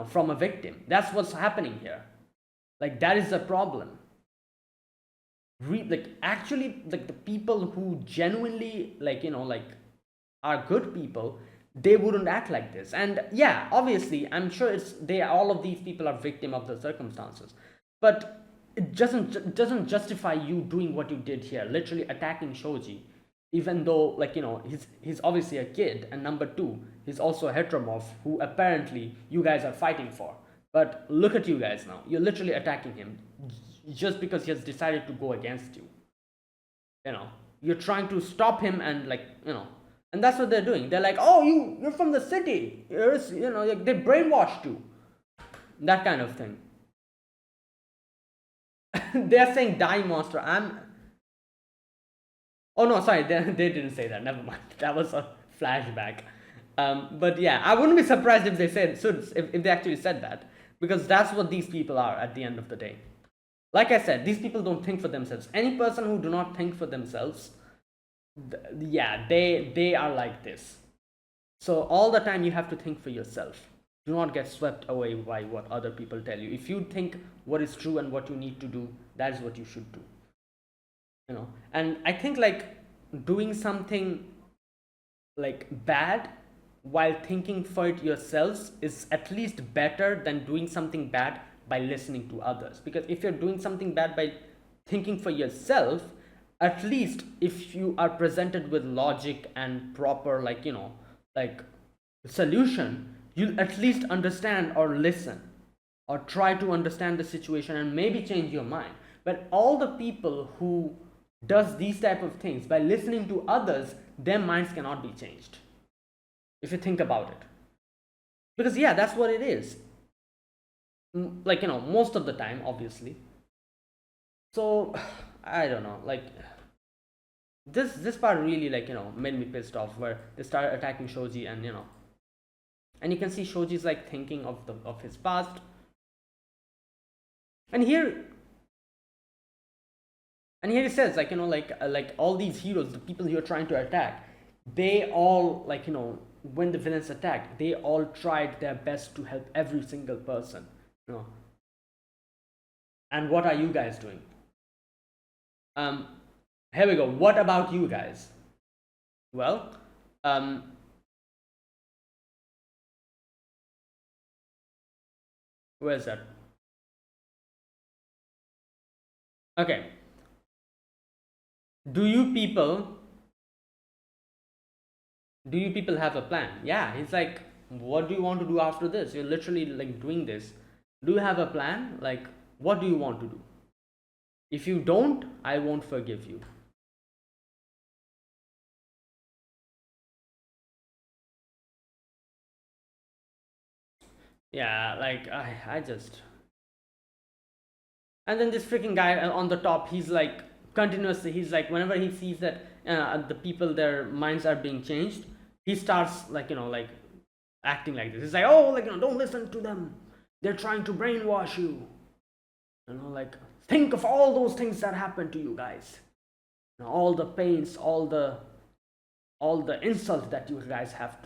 from a victim. That's what's happening here. Like that is the problem. Actually, like the people who genuinely are good people, they wouldn't act like this. And yeah, obviously I'm sure all of these people are victim of the circumstances, but it doesn't justify you doing what you did here, literally attacking Shoji, even though he's obviously a kid, and number two, he's also a heteromorph who apparently you guys are fighting for. But look at you guys now, you're literally attacking him just because he has decided to go against you. You're trying to stop him, and and that's what they're doing. They're like, oh, you're from the city, they brainwashed you, that kind of thing. They're saying die monster. Oh no, sorry, they didn't say that, never mind. That was a flashback. But yeah, I wouldn't be surprised if they said, if they actually said that, because that's what these people are at the end of the day. Like I said, these people don't think for themselves. Any person who do not think for themselves, yeah, they are like this. So all the time you have to think for yourself. Do not get swept away by what other people tell you. If you think what is true and what you need to do, that is what you should do. And I think like doing something like bad while thinking for it yourselves is at least better than doing something bad by listening to others. Because if you're doing something bad by thinking for yourself, at least if you are presented with logic and proper like solution, you'll at least understand or listen or try to understand the situation and maybe change your mind. But all the people who does these type of things by listening to others, their minds cannot be changed, if you think about it. Because yeah, that's what it is. Like most of the time, obviously. So I don't know, like this part really made me pissed off, where they started attacking Shoji. And you can see Shoji's like thinking of his past. And here he says like all these heroes, the people you're trying to attack, they all when the villains attacked, they all tried their best to help every single person. And what are you guys doing? Here we go. What about you guys? Well, where's that? Okay. Do you people have a plan? Yeah, he's like, what do you want to do after this? You're literally like doing this. Do you have a plan? Like, what do you want to do? If you don't, I won't forgive you. Yeah, like I just. And then this freaking guy on the top, he's like continuously, he's like, whenever he sees that the people, their minds are being changed, he starts like acting like this. He's like, oh, don't listen to them. They're trying to brainwash you. Like, think of all those things that happened to you guys. All the pains, all the insults that you guys have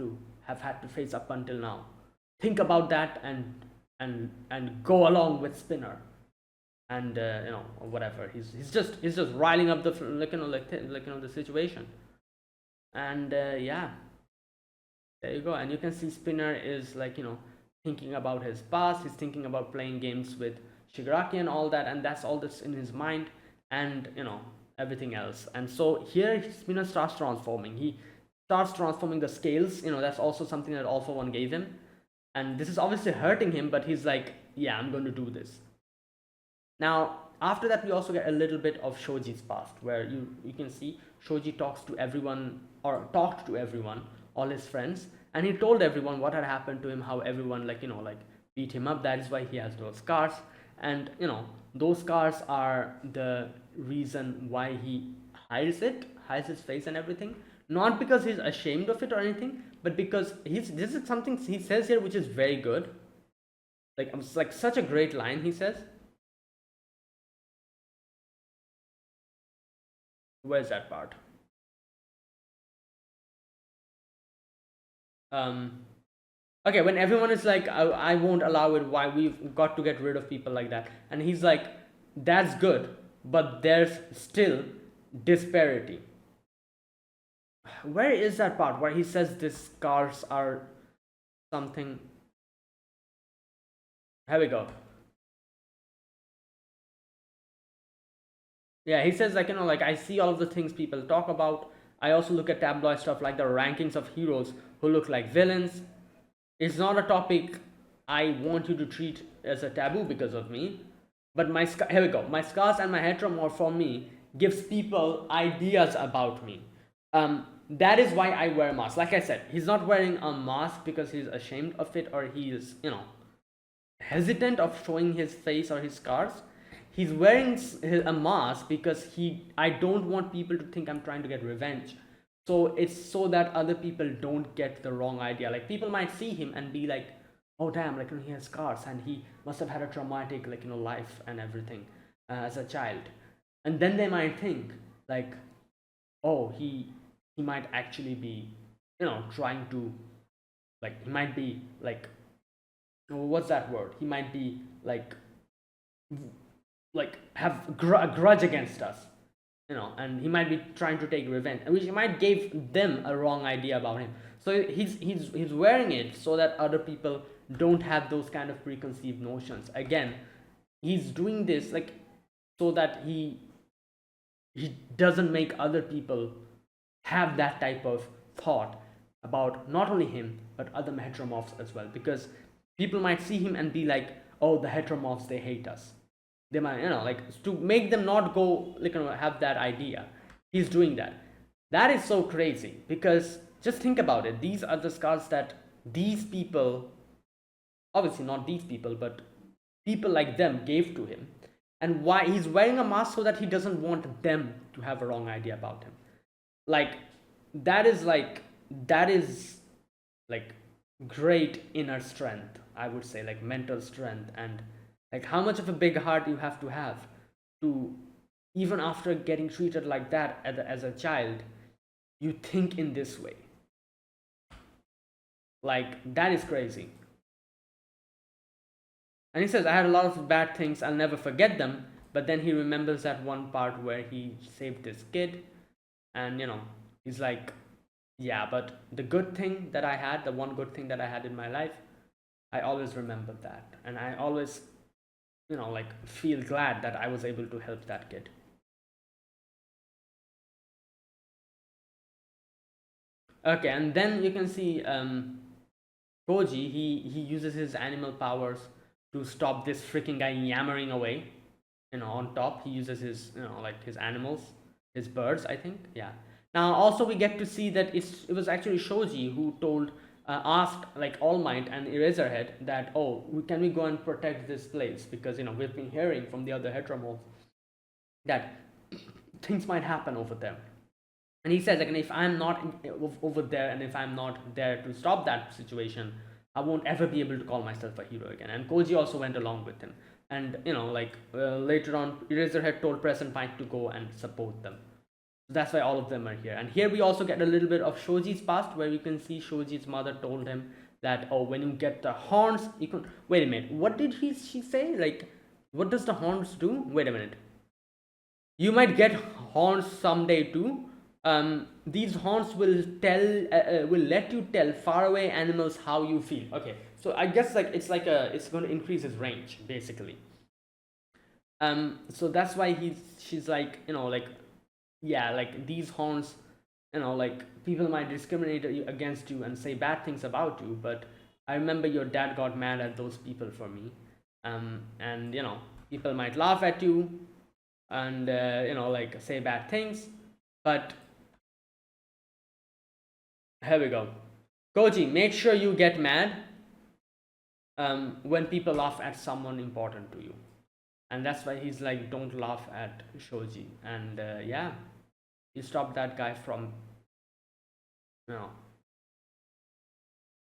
had to face up until now. Think about that and go along with Spinner. And whatever, he's just riling up the the situation. And yeah, there you go. And you can see Spinner is thinking about his past. He's thinking about playing games with Shigaraki and all that, and that's all that's in his mind. And everything else. And so here Spinner starts transforming. He starts transforming the scales. That's also something that All For One gave him, and this is obviously hurting him, but he's like, yeah, I'm going to do this. Now, after that, we also get a little bit of Shoji's past, where you can see Shoji talks to everyone, or talked to everyone, all his friends, and he told everyone what had happened to him, how everyone beat him up. That is why he has those scars, and those scars are the reason why he hides his face and everything. Not because he's ashamed of it or anything, but because this is something he says here, which is very good. It's like such a great line he says. Where's that part? Okay, when everyone is like, I won't allow it, why we've got to get rid of people like that. And he's like, that's good, but there's still disparity. Where is that part where he says these scars are something? Here we go. Yeah, he says I see all of the things people talk about. I also look at tabloid stuff like the rankings of heroes who look like villains. It's not a topic I want you to treat as a taboo because of me. But here we go. My scars and my heteromorphism gives people ideas about me. That is why I wear a mask. Like I said, he's not wearing a mask because he's ashamed of it, or he is hesitant of showing his face or his scars. He's wearing a mask because I don't want people to think I'm trying to get revenge. So it's so that other people don't get the wrong idea. Like, people might see him and be like, oh damn, he has scars and he must have had a traumatic life and everything as a child. And then they might think like, oh, he might actually be trying to, he might be what's that word, he might be have a grudge against us. and he might be trying to take revenge, which might give them a wrong idea about him. So he's wearing it so that other people don't have those kind of preconceived notions. Again, he's doing this like so that he doesn't make other people have that type of thought about not only him but other heteromorphs as well, because people might see him and be like, oh, the heteromorphs, they hate us. They might, like, to make them not go, like, have that idea. He's doing that. That is so crazy, because just think about it. These are the scars that these people, obviously not these people, but people like them gave to him. And why he's wearing a mask so that he doesn't want them to have a wrong idea about him. Like, that is like great inner strength, I would say, like mental strength. And like, how much of a big heart you have to even after getting treated like that as a child, you think in this way. Like, that is crazy. And he says, I had a lot of bad things, I'll never forget them. But then he remembers that one part where he saved this kid, and he's like, yeah, but the good thing that I had, the one good thing that I had in my life, I always remember that. And I always, like, feel glad that I was able to help that kid. Okay, and then you can see Koji, he uses his animal powers to stop this freaking guy yammering away. On top, he uses his, like his animals, his birds, I think. Yeah. Now, also we get to see that it was actually Shoji who asked like All Might and Eraserhead that, oh, can we go and protect this place, because we've been hearing from the other heteromorphs that things might happen over there. And he says, like, if I'm not over there, and if I'm not there to stop that situation, I won't ever be able to call myself a hero again. And Koji also went along with him. And later on, Eraserhead told Present Mic to go and support them. So that's why all of them are here. And here we also get a little bit of Shoji's past, where you can see Shoji's mother told him that, oh, when you get the horns, you can. Wait a minute, what did she say? Like, what does the horns do? Wait a minute. You might get horns someday too. These horns will let you tell faraway animals how you feel. Okay, so I guess like it's going to increase his range basically. So that's why she's like, like, yeah, like these horns, like people might discriminate against you and say bad things about you, but I remember your dad got mad at those people for me. And people might laugh at you and like say bad things, but here we go. Koji, make sure you get mad when people laugh at someone important to you. And that's why he's like, don't laugh at Shoji. And yeah, he stopped that guy from,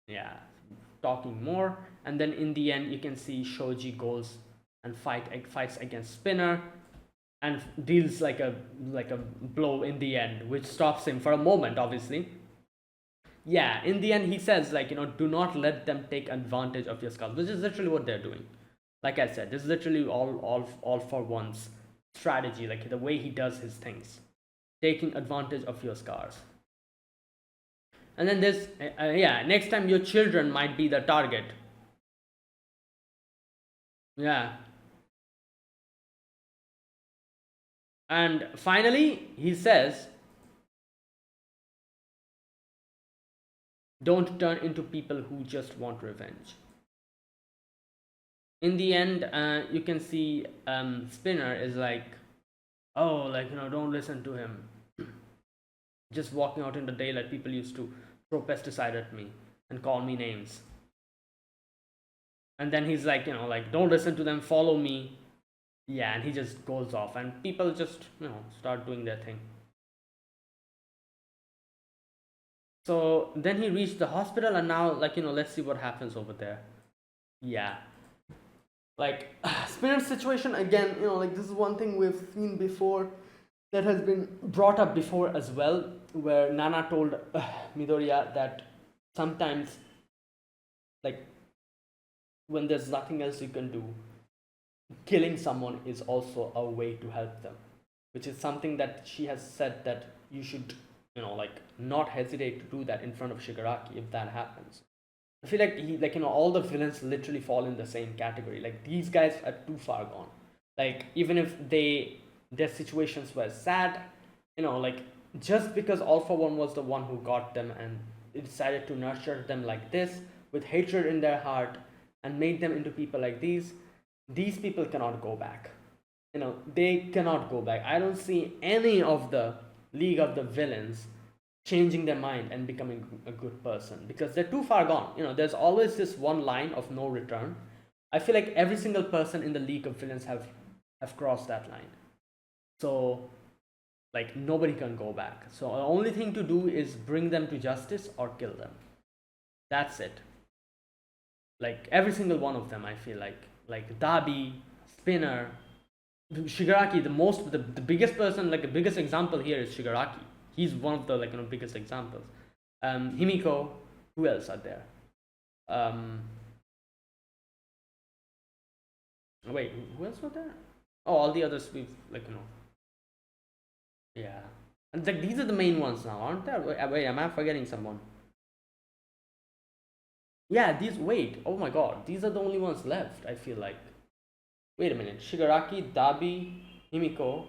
yeah, talking more. And then in the end, you can see Shoji goes and fights against Spinner and deals like a blow in the end, which stops him for a moment, obviously. Yeah, in the end, he says, like, do not let them take advantage of your scars, which is literally what they're doing. Like I said, this is literally all for one's strategy, like the way he does his things, taking advantage of your scars. And then this, yeah, next time your children might be the target. Yeah. And finally, he says, don't turn into people who just want revenge. In the end, you can see Spinner is like, oh, like, don't listen to him. Just walking out in the daylight, people used to throw pesticide at me and call me names. And then he's like, like, don't listen to them, follow me. Yeah, and he just goes off, and people just, start doing their thing. So then he reached the hospital, and now, like, let's see what happens over there. Yeah. Like, Spinner's situation, again, like, this is one thing we've seen before that has been brought up before as well, where Nana told Midoriya that sometimes, like, when there's nothing else you can do, killing someone is also a way to help them. which is something that she has said that you should, like not hesitate to do that in front of Shigaraki if that happens. I feel like all the villains literally fall in the same category. Like these guys are too far gone. Like even if their situations were sad, like just because All For One was the one who got them and decided to nurture them like this with hatred in their heart and made them into people like these people cannot go back. They cannot go back. I don't see any of the League of the Villains changing their mind and becoming a good person because they're too far gone. There's always this one line of no return. I feel like every single person in the League of Villains have crossed that line. So like nobody can go back. So the only thing to do is bring them to justice or kill them. That's it. Like every single one of them, I feel like Dabi, Spinner, Shigaraki. The biggest person, like the biggest example here is Shigaraki. He's one of the biggest examples. Himiko. Who else are there? Wait, who else were there? Oh, all the others we've yeah. And like these are the main ones now, aren't there? Wait, am I forgetting someone? Yeah, these. Wait, oh my god, these are the only ones left. I feel like. Wait a minute. Shigaraki, Dabi, Himiko,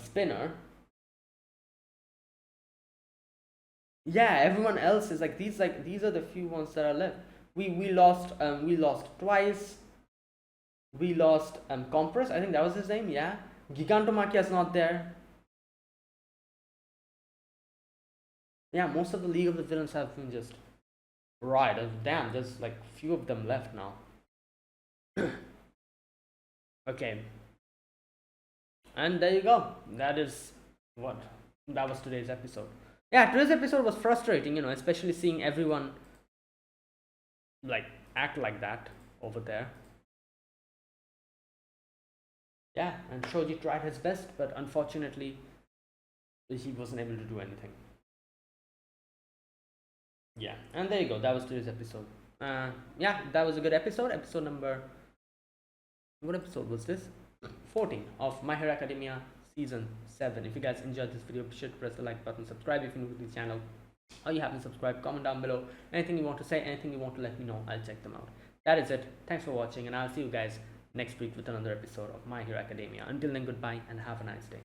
Spinner. Yeah, everyone else is like these. Like these are the few ones that are left. We lost twice. We lost Compress. I think that was his name. Yeah, Gigantomachia is not there. Yeah, most of the League of the Villains have been just right. Damn, there's like few of them left now. Okay, and there you go. That was today's episode. Yeah, today's episode was frustrating, especially seeing everyone like act like that over there. Yeah, and Shoji tried his best, but unfortunately, he wasn't able to do anything. Yeah, and there you go. That was today's episode. Yeah, that was a good episode. Episode number. What episode was this? 14 of My Hero Academia Season 7. If you guys enjoyed this video, be sure to press the like button, subscribe if you're new to the channel, or you haven't subscribed. Comment down below anything you want to say, anything you want to let me know. I'll check them out. That is it. Thanks for watching, and I'll see you guys next week with another episode of My Hero Academia. Until then, goodbye and have a nice day.